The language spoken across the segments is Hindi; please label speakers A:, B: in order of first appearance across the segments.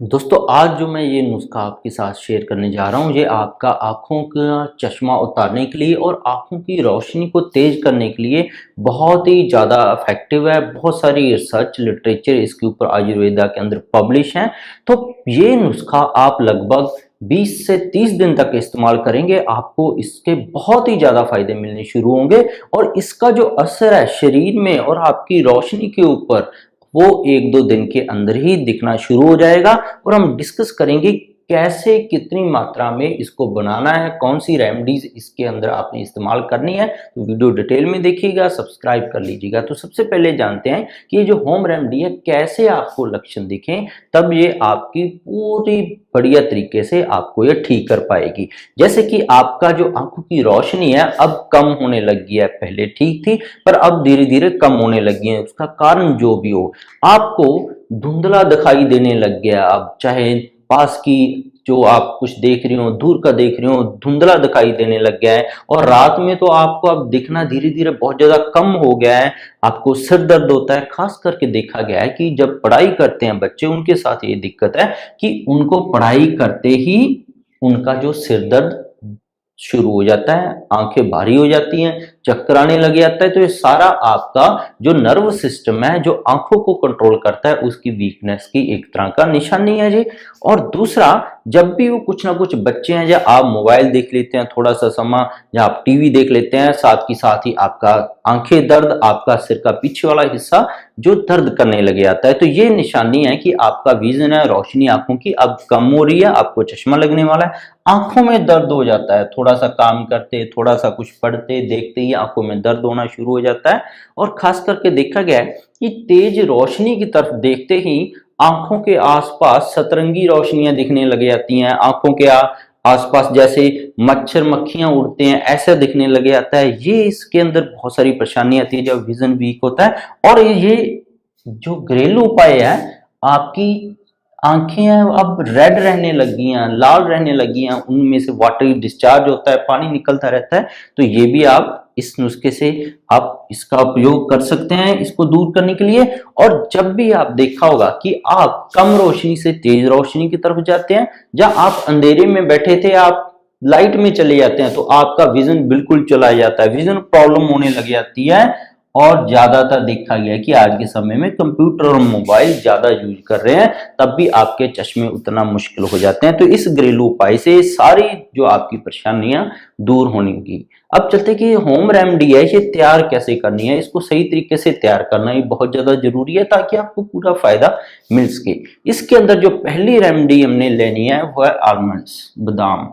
A: दोस्तों आज जो मैं ये नुस्खा आपके साथ शेयर करने जा रहा हूँ ये आपका आँखों का चश्मा उतारने के लिए और आँखों की रोशनी को तेज़ करने के लिए बहुत ही ज़्यादा इफ़ेक्टिव है। बहुत सारी रिसर्च लिटरेचर इसके ऊपर आयुर्वेदा के अंदर पब्लिश हैं। तो ये नुस्खा आप लगभग 20 से 30 दिन तक इस्तेमाल करेंगे, आपको इसके बहुत ही ज़्यादा फ़ायदे मिलने शुरू होंगे और इसका जो असर है शरीर में और आपकी रोशनी के ऊपर वो 1-2 दिन के अंदर ही दिखना शुरू हो जाएगा। और हम डिस्कस करेंगे कैसे कितनी मात्रा में इसको बनाना है, कौन सी रेमेडीज इसके अंदर आपने इस्तेमाल करनी है। तो वीडियो डिटेल में देखिएगा, सब्सक्राइब कर लीजिएगा। तो सबसे पहले जानते हैं कि ये जो होम रेमेडी है कैसे आपको लक्षण दिखें, तब ये आपकी पूरी बढ़िया तरीके से आपको ये ठीक कर पाएगी। जैसे कि आपका जो आंखों की रोशनी है अब कम होने लगी है, पहले ठीक थी पर अब धीरे धीरे कम होने लगी है। उसका कारण जो भी हो, आपको धुंधला दिखाई देने लग गया। अब चाहे पास की जो आप कुछ देख रहे हो, दूर का देख रहे हो, धुंधला दिखाई देने लग गया है। और रात में तो आपको अब दिखना धीरे धीरे बहुत ज्यादा कम हो गया है। आपको सिर दर्द होता है। खास करके देखा गया है कि जब पढ़ाई करते हैं बच्चे, उनके साथ ये दिक्कत है कि उनको पढ़ाई करते ही उनका जो सिर दर्द शुरू हो जाता है, आंखें भारी हो जाती हैं, चक्कर आने लग जाता है। तो ये सारा आपका जो नर्व सिस्टम है जो आंखों को कंट्रोल करता है उसकी वीकनेस की एक तरह का निशानी है जी। और दूसरा, जब भी वो कुछ ना कुछ बच्चे हैं या आप मोबाइल देख लेते हैं थोड़ा सा समय, या आप टीवी देख लेते हैं, साथ ही आपका आंखें दर्द, आपका सिर का पीछे वाला हिस्सा जो दर्द करने लग जाता है, तो ये निशानी है कि आपका विजन है, रोशनी आंखों की अब कम हो रही है, आपको चश्मा लगने वाला है। आंखों में दर्द हो जाता है, थोड़ा सा काम करते, थोड़ा सा कुछ पढ़ते देखते ही आंखों में दर्द होना शुरू हो जाता है। और खास करके देखा गया है कि तेज रोशनी की तरफ देखते ही आंखों के आसपास सतरंगी रोशनियां दिखने लग जाती हैं। आंखों के आसपास जैसे मच्छर मक्खियां उड़ते हैं ऐसा दिखने लग जाता है। ये इसके अंदर बहुत सारी परेशानी आती है जब विजन वीक होता है। और ये जो घरेलू उपाय है, आपकी आंखें अब रेड रहने लगी हैं, लाल रहने लगी हैं, उनमें से वाटर डिस्चार्ज होता है, पानी निकलता रहता है। तो ये भी आप इस नुस्खे से आप इसका उपयोग कर सकते हैं इसको दूर करने के लिए। और जब भी आप देखा होगा कि आप कम रोशनी से तेज रोशनी की तरफ जाते हैं, या आप अंधेरे में बैठे थे आप लाइट में चले जाते हैं, तो आपका विजन बिल्कुल चला जाता है, विजन प्रॉब्लम होने लग जाती है। और ज्यादातर देखा गया है कि आज के समय में कंप्यूटर और मोबाइल ज्यादा यूज कर रहे हैं, तब भी आपके चश्मे उतना मुश्किल हो जाते हैं। तो इस घरेलू उपाय से सारी जो आपकी परेशानियां दूर होंगी। अब चलते कि होम रेमेडी है, ये तैयार कैसे करनी है, इसको सही तरीके से तैयार करना ही बहुत ज्यादा जरूरी है ताकि आपको पूरा फायदा मिल सके। इसके अंदर जो पहली रेमेडी हमने लेनी है वो है आलमंड्स, बादाम।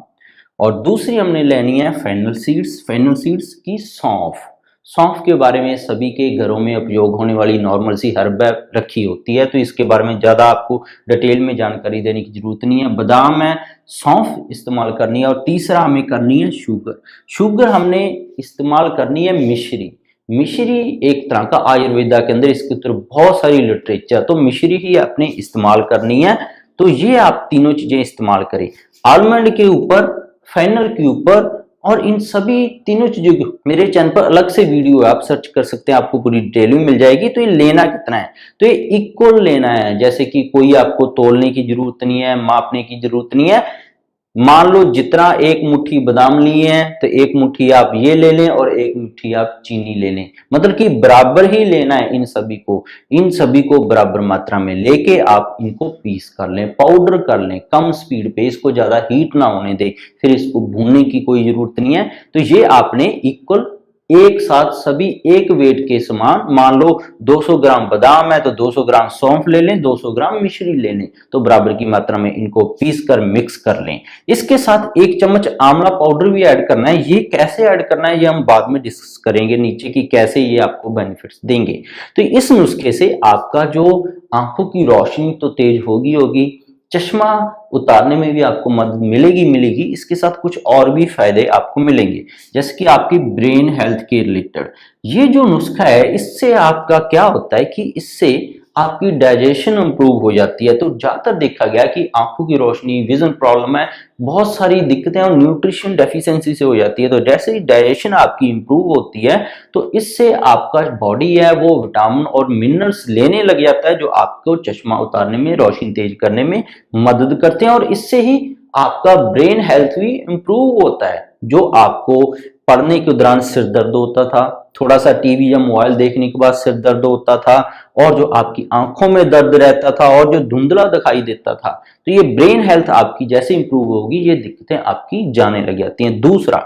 A: और दूसरी हमने लेनी है फेनल सीड्स की सौंफ। सौंफ के बारे में सभी के घरों में उपयोग होने वाली नॉर्मल सी हर्ब रखी होती है, तो इसके बारे में ज़्यादा आपको डिटेल में जानकारी देने की जरूरत नहीं है। बादाम है, सौंफ इस्तेमाल करनी है। और तीसरा हमें करनी है शुगर हमने इस्तेमाल करनी है मिश्री एक तरह का आयुर्वेदा के अंदर इसके ऊपर बहुत सारी लिटरेचर, तो मिश्री ही आपने इस्तेमाल करनी है। तो ये आप तीनों चीजें इस्तेमाल करें, आलमंड के ऊपर, फेनल के ऊपर, और इन सभी तीनों चीजों की मेरे चैनल पर अलग से वीडियो है, आप सर्च कर सकते हैं, आपको पूरी डिटेल में मिल जाएगी। तो ये लेना कितना है, तो ये इक्वल लेना है, जैसे कि कोई आपको तोलने की जरूरत नहीं है, मापने की जरूरत नहीं है। मान लो जितना एक मुट्ठी बादाम लिए हैं तो एक मुट्ठी आप ये ले लें और एक मुट्ठी आप चीनी ले लें, मतलब कि बराबर ही लेना है इन सभी को बराबर मात्रा में लेके आप इनको पीस कर लें, पाउडर कर लें कम स्पीड पे, इसको ज्यादा हीट ना होने दें, फिर इसको भूनने की कोई जरूरत नहीं है। तो ये आपने इक्वल एक साथ सभी एक वेट के समान, मान लो 200 ग्राम बादाम है तो 200 ग्राम सौंफ ले लें, 200 ग्राम मिश्री ले लें, तो बराबर की मात्रा में इनको पीस कर मिक्स कर लें। इसके साथ 1 चम्मच आंवला पाउडर भी ऐड करना है। ये कैसे ऐड करना है ये हम बाद में डिस्कस करेंगे नीचे की कैसे ये आपको बेनिफिट्स देंगे। तो इस नुस्खे से आपका जो आंखों की रोशनी तो तेज होगी, चश्मा उतारने में भी आपको मदद मिलेगी। इसके साथ कुछ और भी फायदे आपको मिलेंगे, जैसे कि आपकी ब्रेन हेल्थ के रिलेटेड ये जो नुस्खा है, इससे आपका क्या होता है कि इससे आपकी डाइजेशन इंप्रूव हो जाती है। तो ज़्यादातर देखा गया कि आंखों की रोशनी, विजन प्रॉब्लम है, बहुत सारी दिक्कतें और न्यूट्रिशन डेफिशिएंसी से हो जाती है। तो जैसे ही डाइजेशन आपकी इंप्रूव होती है तो इससे आपका बॉडी है वो विटामिन और मिनरल्स लेने लग जाता है, जो आपको चश्मा उतारने में, रोशनी तेज करने में मदद करते हैं। और इससे ही आपका ब्रेन हेल्थ भी इंप्रूव होता है। जो आपको पढ़ने के दौरान सिर दर्द होता था, थोड़ा सा टीवी या मोबाइल देखने के बाद सिर दर्द होता था, और जो आपकी आंखों में दर्द रहता था और जो धुंधला दिखाई देता था, तो ये ब्रेन हेल्थ आपकी जैसे इंप्रूव होगी ये दिक्कतें आपकी जाने लग जाती हैं। दूसरा,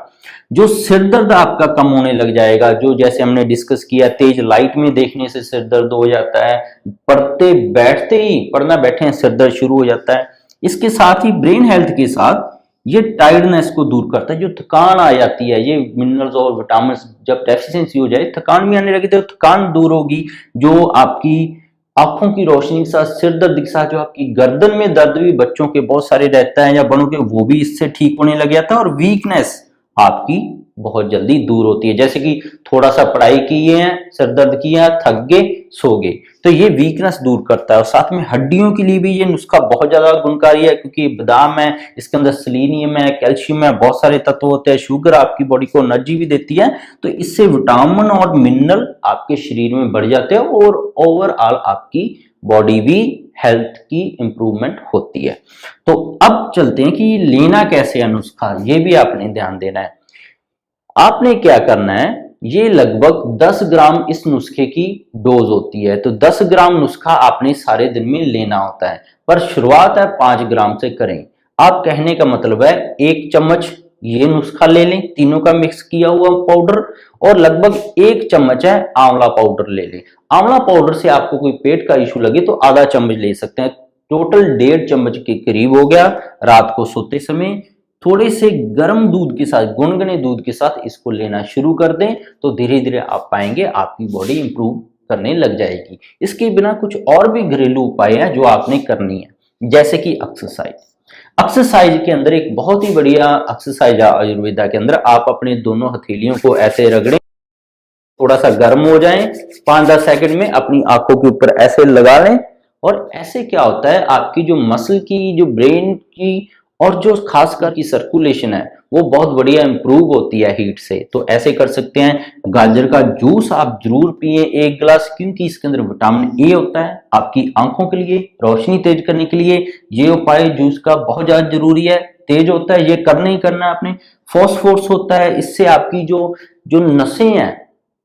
A: जो सिर दर्द आपका कम होने लग जाएगा, जो जैसे हमने डिस्कस किया, तेज लाइट में देखने से सिर दर्द हो जाता है, पढ़ते बैठते ही, पढ़ना बैठे हैं सिर दर्द शुरू हो जाता है। इसके साथ ही ब्रेन हेल्थ के साथ ये टायर्डनेस को दूर करता है, जो थकान आ जाती है, ये मिनरल्स और विटामिन जब डेफिशिएंसी हो जाए, थकान भी आने लगी तो थकान दूर होगी। जो आपकी आंखों की रोशनी के साथ सिर दर्द के साथ जो आपकी गर्दन में दर्द भी बच्चों के बहुत सारे रहता है या बड़ों के, वो भी इससे ठीक होने लग जाता है। और वीकनेस आपकी बहुत जल्दी दूर होती है, जैसे कि थोड़ा सा पढ़ाई किए हैं, सिर दर्द किया, थक गए, सो गए, तो ये वीकनेस दूर करता है। और साथ में हड्डियों के लिए भी ये नुस्खा बहुत ज्यादा गुणकारी है, क्योंकि बादाम है, इसके अंदर सेलेनियम है, कैल्शियम है, बहुत सारे तत्व होते हैं। शुगर आपकी बॉडी को एनर्जी भी देती है, तो इससे विटामिन और मिनरल आपके शरीर में बढ़ जाते हैं और ओवरऑल आपकी बॉडी भी हेल्थ की इंप्रूवमेंट होती है। तो अब चलते हैं कि लेना कैसे है नुस्खा, ये भी आपने ध्यान देना है। आपने क्या करना है, ये लगभग 10 ग्राम इस नुस्खे की डोज होती है। तो 10 ग्राम नुस्खा आपने सारे दिन में लेना होता है, पर शुरुआत है 5 ग्राम से करें। आप कहने का मतलब है 1 चम्मच ये नुस्खा ले लें, तीनों का मिक्स किया हुआ पाउडर, और लगभग 1 चम्मच है आंवला पाउडर ले लें। आंवला पाउडर से आपको कोई पेट का इशू लगे तो आधा चम्मच ले सकते हैं। टोटल 1.5 चम्मच के करीब हो गया। रात को सोते समय थोड़े से गर्म दूध के साथ, गुनगुने दूध के साथ इसको लेना शुरू कर दें, तो धीरे धीरे आप पाएंगे आपकी बॉडी इंप्रूव करने लग जाएगी। इसके बिना कुछ और भी घरेलू उपाय हैं जो आपने करनी है, जैसे कि एक्सरसाइज। एक्सरसाइज के अंदर एक बहुत ही बढ़िया एक्सरसाइज है आयुर्वेदा के अंदर। आप अपने दोनों हथेलियों को ऐसे रगड़ें, थोड़ा सा गर्म हो जाएं, 5-10 सेकंड में अपनी आंखों के ऊपर ऐसे लगा लें। और ऐसे क्या होता है, आपकी जो मसल की, जो ब्रेन की और जो खासकर की सर्कुलेशन है वो बहुत बढ़िया इंप्रूव होती है हीट से। तो ऐसे कर सकते हैं। गाजर का जूस आप जरूर पिए 1 गिलास, क्योंकि इसके अंदर विटामिन ए होता है, आपकी आंखों के लिए, रोशनी तेज करने के लिए ये उपाय जूस का बहुत ज्यादा जरूरी है। तेज होता है, ये करना ही करना है आपने। फॉस्फोरस होता है, इससे आपकी जो जो नसें हैं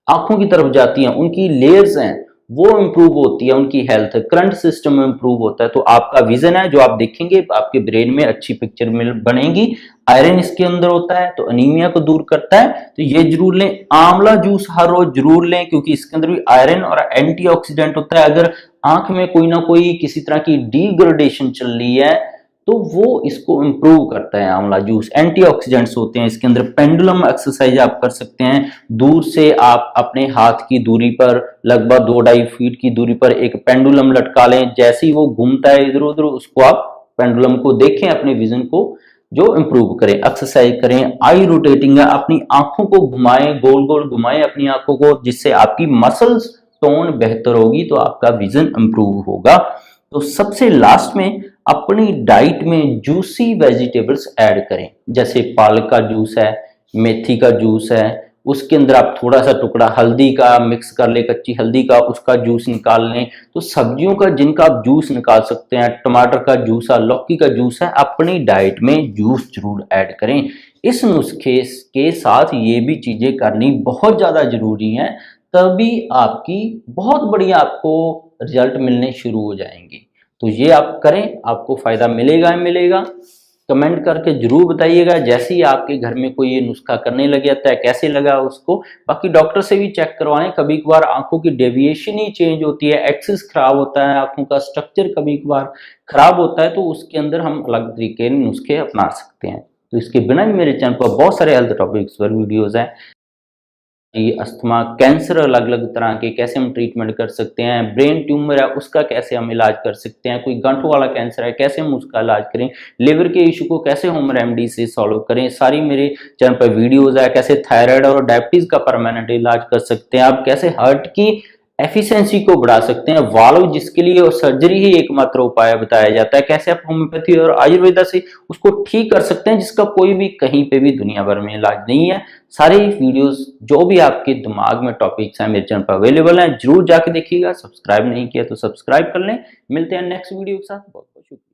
A: आंखों की तरफ जाती हैं, उनकी लेयर्स हैं वो इंप्रूव होती है, उनकी हेल्थ, करंट सिस्टम इंप्रूव होता है। तो आपका विजन है जो आप देखेंगे, आपके ब्रेन में अच्छी पिक्चर बनेगी। आयरन इसके अंदर होता है, तो अनीमिया को दूर करता है। तो ये जरूर लें। आंवला जूस हर रोज जरूर लें, क्योंकि इसके अंदर भी आयरन और एंटीऑक्सीडेंट होता है। अगर आंख में कोई ना कोई किसी तरह की डिग्रेडेशन चल रही है तो वो इसको इंप्रूव करता है आंवला जूस। एंटीऑक्सीडेंट्स होते हैं इसके अंदर। पेंडुलम एक्सरसाइज आप कर सकते हैं। दूर से आप अपने हाथ की दूरी पर, लगभग 2-2.5 फीट की दूरी पर एक पेंडुलम लटका लें। जैसे ही वो घूमता है इधर उधर, उसको आप पेंडुलम को देखें, अपने विजन को जो इंप्रूव करें। एक्सरसाइज करें। आई रोटेटिंग है, अपनी आंखों को घुमाएं, गोल गोल घुमाएं अपनी आंखों को, जिससे आपकी मसल्स टोन बेहतर होगी, तो आपका विजन इंप्रूव होगा। तो सबसे लास्ट में अपनी डाइट में जूसी वेजिटेबल्स ऐड करें, जैसे पालक का जूस है, मेथी का जूस है, उसके अंदर आप थोड़ा सा टुकड़ा हल्दी का मिक्स कर ले, कच्ची हल्दी का, उसका जूस निकाल लें। तो सब्जियों का जिनका आप जूस निकाल सकते हैं, टमाटर का जूस है, लौकी का जूस है, अपनी डाइट में जूस जरूर ऐड करें। इस नुस्खे के साथ ये भी चीजें करनी बहुत ज्यादा जरूरी है, तभी आपकी बहुत बढ़िया आपको रिजल्ट मिलने शुरू हो जाएंगे। तो ये आप करें, आपको फायदा मिलेगा ही मिलेगा। कमेंट करके जरूर बताइएगा, जैसे ही आपके घर में कोई ये नुस्खा करने लग जाता है कैसे लगा उसको। बाकी डॉक्टर से भी चेक करवाएं। कभी कभार आंखों की डेविएशन ही चेंज होती है, एक्सिस खराब होता है, आंखों का स्ट्रक्चर कभी कभार खराब होता है, तो उसके अंदर हम अलग तरीके के नुस्खे अपना सकते हैं। तो इसके बिना भी मेरे चैनल पर बहुत सारे हेल्थ टॉपिक्स पर वीडियोज हैं। अस्थमा, कैंसर, अलग अलग तरह के कैसे हम ट्रीटमेंट कर सकते हैं, ब्रेन ट्यूमर है उसका कैसे हम इलाज कर सकते हैं, कोई गांठों वाला कैंसर है कैसे हम उसका इलाज करें, लिवर के इशू को कैसे होम रेमेडी से सॉल्व करें, सारी मेरे चैनल पर वीडियोस है। कैसे थायराइड और डायबिटीज का परमानेंट इलाज कर सकते हैं आप, कैसे हार्ट की एफिशिएंसी को बढ़ा सकते हैं, वाल्व जिसके लिए सर्जरी ही एकमात्र उपाय बताया जाता है, कैसे आप होम्योपैथी और आयुर्वेदा से उसको ठीक कर सकते हैं जिसका कोई भी कहीं पे भी दुनिया भर में इलाज नहीं है। सारे वीडियोस जो भी आपके दिमाग में टॉपिक्स हैं मेरे चैनल पर अवेलेबल हैं, जरूर जाके देखिएगा। सब्सक्राइब नहीं किया तो सब्सक्राइब कर लें। मिलते हैं नेक्स्ट वीडियो के साथ। बहुत बहुत शुक्रिया।